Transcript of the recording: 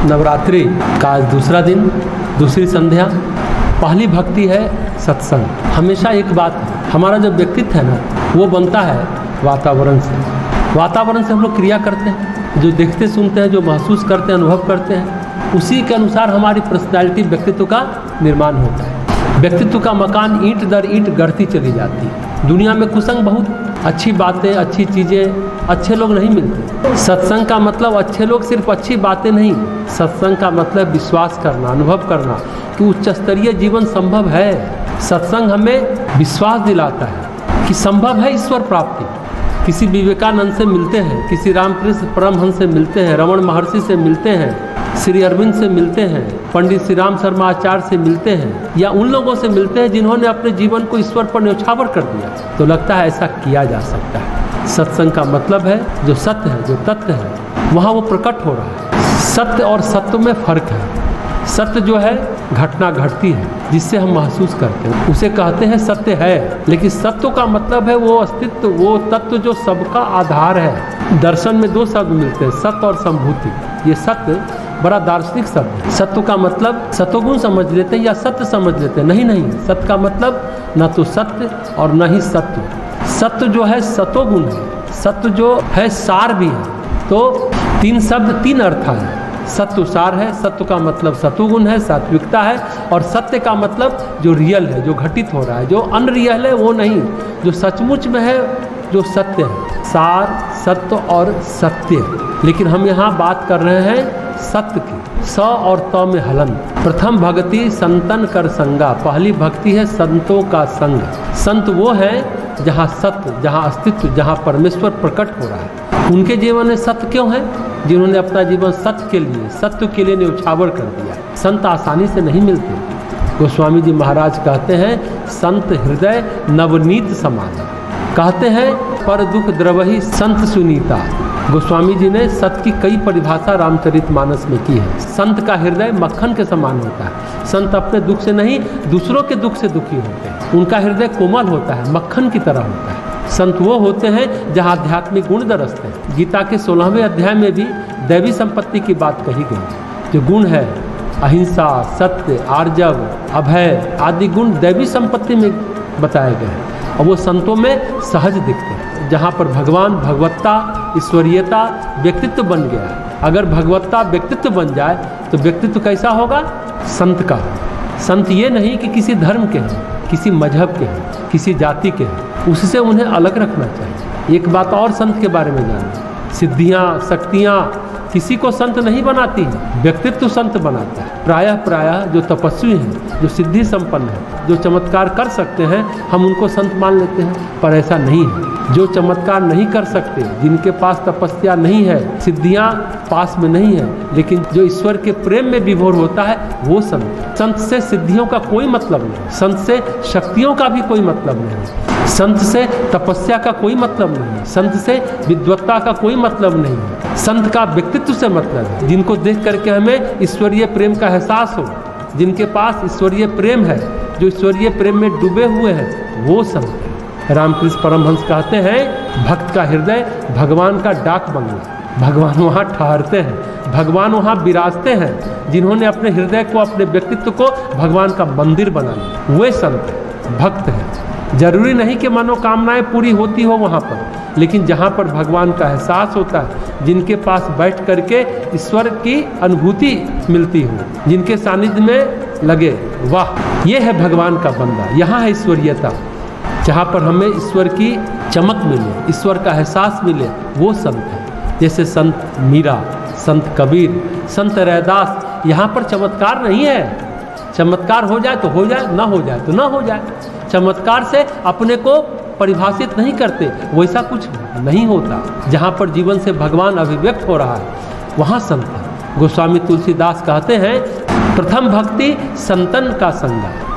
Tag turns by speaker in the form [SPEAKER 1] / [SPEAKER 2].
[SPEAKER 1] नवरात्रि का आज दूसरा दिन, दूसरी संध्या। पहली भक्ति है सत्संग। हमेशा एक बात है, हमारा जो व्यक्तित्व है ना, वो बनता है वातावरण से। वातावरण से हम लोग क्रिया करते हैं, जो देखते सुनते हैं, जो महसूस करते हैं, अनुभव करते हैं, उसी के अनुसार हमारी पर्सनैलिटी, व्यक्तित्व का निर्माण होता है। व्यक्तित्व का मकान ईंट दर ईंट गढ़ती चली जाती है। दुनिया में कुसंग बहुत अच्छी बातें, अच्छी चीज़ें, अच्छे लोग नहीं मिलते। सत्संग का मतलब अच्छे लोग सिर्फ अच्छी बातें नहीं, सत्संग का मतलब विश्वास करना, अनुभव करना कि उच्च स्तरीय जीवन संभव है। सत्संग हमें विश्वास दिलाता है कि संभव है ईश्वर प्राप्ति। किसी विवेकानंद से मिलते हैं, किसी रामकृष्ण परमहंस से मिलते हैं, रमण महर्षि से मिलते हैं, श्री अरविंद से मिलते हैं, पंडित श्री राम शर्मा आचार्य से मिलते हैं, या उन लोगों से मिलते हैं जिन्होंने अपने जीवन को ईश्वर पर न्यौछावर कर दिया, तो लगता है ऐसा किया जा सकता है। सत्संग का मतलब है जो सत्य है, जो तत्व है, वहाँ वो प्रकट हो रहा है। सत्य और सत्व में फर्क है। सत्य जो है घटना घटती है जिससे हम महसूस करते हैं, उसे कहते हैं सत्य है। लेकिन सत्व का मतलब है वो अस्तित्व, वो तत्व जो सबका आधार है। दर्शन में दो शब्द मिलते हैं, सत्य और संभूति। ये सत्य बड़ा दार्शनिक शब्द है। सत्व का मतलब सतोगुण समझ लेते हैं या सत्य समझ लेते हैं। नहीं नहीं, सत्य का मतलब न तो सत्य और न ही सत्व। सत्य जो है सतोगुण है, सत्य जो है सार भी है। तो तीन शब्द तीन अर्थ है। सत्व सार है, सत्व का मतलब सतुगुण है, सात्विकता है, और सत्य का मतलब जो रियल है, जो घटित हो रहा है, जो अनरियल है वो नहीं, जो सचमुच में है, जो सत्य है। सार, सत्य और सत्य। लेकिन हम यहाँ बात कर रहे हैं सत्य की। स और त में हलन। प्रथम भक्ति संतन कर संगा। पहली भक्ति है संतों का संग। संत वो है जहाँ सत्य, जहाँ अस्तित्व, जहाँ परमेश्वर प्रकट हो रहा है। उनके जीवन में सत्य क्यों है? जिन्होंने अपना जीवन सत्य के लिए, सत्य के लिए न्यौछावर कर दिया। संत आसानी से नहीं मिलते। गोस्वामी जी महाराज कहते हैं संत हृदय नवनीत समान। कहते हैं पर दुख द्रवही संत सुनीता। गोस्वामी जी ने सत्य की कई परिभाषा रामचरितमानस में की है। संत का हृदय मक्खन के समान होता है। संत अपने दुख से नहीं, दूसरों के दुख से दुखी होते हैं। उनका हृदय कोमल होता है, मक्खन की तरह होता है। संत वो होते हैं जहाँ आध्यात्मिक गुण दरसते हैं। गीता के 16वें अध्याय में भी दैवी संपत्ति की बात कही गई। जो गुण है अहिंसा, सत्य, आर्जव, अभय आदि गुण दैवी संपत्ति में बताए गए हैं, और वो संतों में सहज दिखते हैं। जहाँ पर भगवान, भगवत्ता, ईश्वरीयता, व्यक्तित्व बन गया है। अगर भगवत्ता व्यक्तित्व बन जाए तो व्यक्तित्व कैसा होगा? संत का। संत ये नहीं कि किसी धर्म के हैं, किसी मजहब के हैं, किसी जाति के हैं, उससे उन्हें अलग रखना चाहिए। एक बात और संत के बारे में जानें, सिद्धियाँ, शक्तियाँ किसी को संत नहीं बनाती है, व्यक्तित्व संत बनाता है। प्रायः जो तपस्वी हैं, जो सिद्धि संपन्न है, जो चमत्कार कर सकते हैं, हम उनको संत मान लेते हैं, पर ऐसा नहीं है। जो चमत्कार नहीं कर सकते, जिनके पास तपस्या नहीं है, सिद्धियाँ पास में नहीं है, लेकिन जो ईश्वर के प्रेम में विभोर होता है, वो संत। संत से सिद्धियों का कोई मतलब नहीं, संत से शक्तियों का भी कोई मतलब नहीं, संत से तपस्या का कोई मतलब नहीं, संत से विद्वत्ता का कोई मतलब नहीं है। संत का व्यक्तित्व से मतलब है, जिनको देख करके हमें ईश्वरीय प्रेम का एहसास हो, जिनके पास ईश्वरीय प्रेम है, जो ईश्वरीय प्रेम में डूबे हुए हैं, वो संत है। रामकृष्ण परमहंस कहते हैं भक्त का हृदय भगवान का डाक बंगला। भगवान वहाँ ठहरते हैं, भगवान वहाँ विराजते हैं। जिन्होंने अपने हृदय को, अपने व्यक्तित्व को भगवान का मंदिर बना लिया, वे संत भक्त हैं। जरूरी नहीं कि मनोकामनाएं पूरी होती हो वहाँ पर, लेकिन जहाँ पर भगवान का एहसास होता है, जिनके पास बैठ करके ईश्वर की अनुभूति मिलती हो, जिनके सानिध्य में लगे, वाह ये है भगवान का बंदा, यहाँ है ईश्वरीयता। जहाँ पर हमें ईश्वर की चमक मिले, ईश्वर का एहसास मिले, वो संत है। जैसे संत मीरा, संत कबीर, संत रैदास। यहाँ पर चमत्कार नहीं है। चमत्कार हो जाए तो हो जाए, ना हो जाए तो ना हो जाए। चमत्कार से अपने को परिभाषित नहीं करते, वैसा कुछ नहीं होता। जहाँ पर जीवन से भगवान अभिव्यक्त हो रहा है, वहाँ संत है। गोस्वामी तुलसीदास कहते हैं, प्रथम भक्ति संतन का संगा।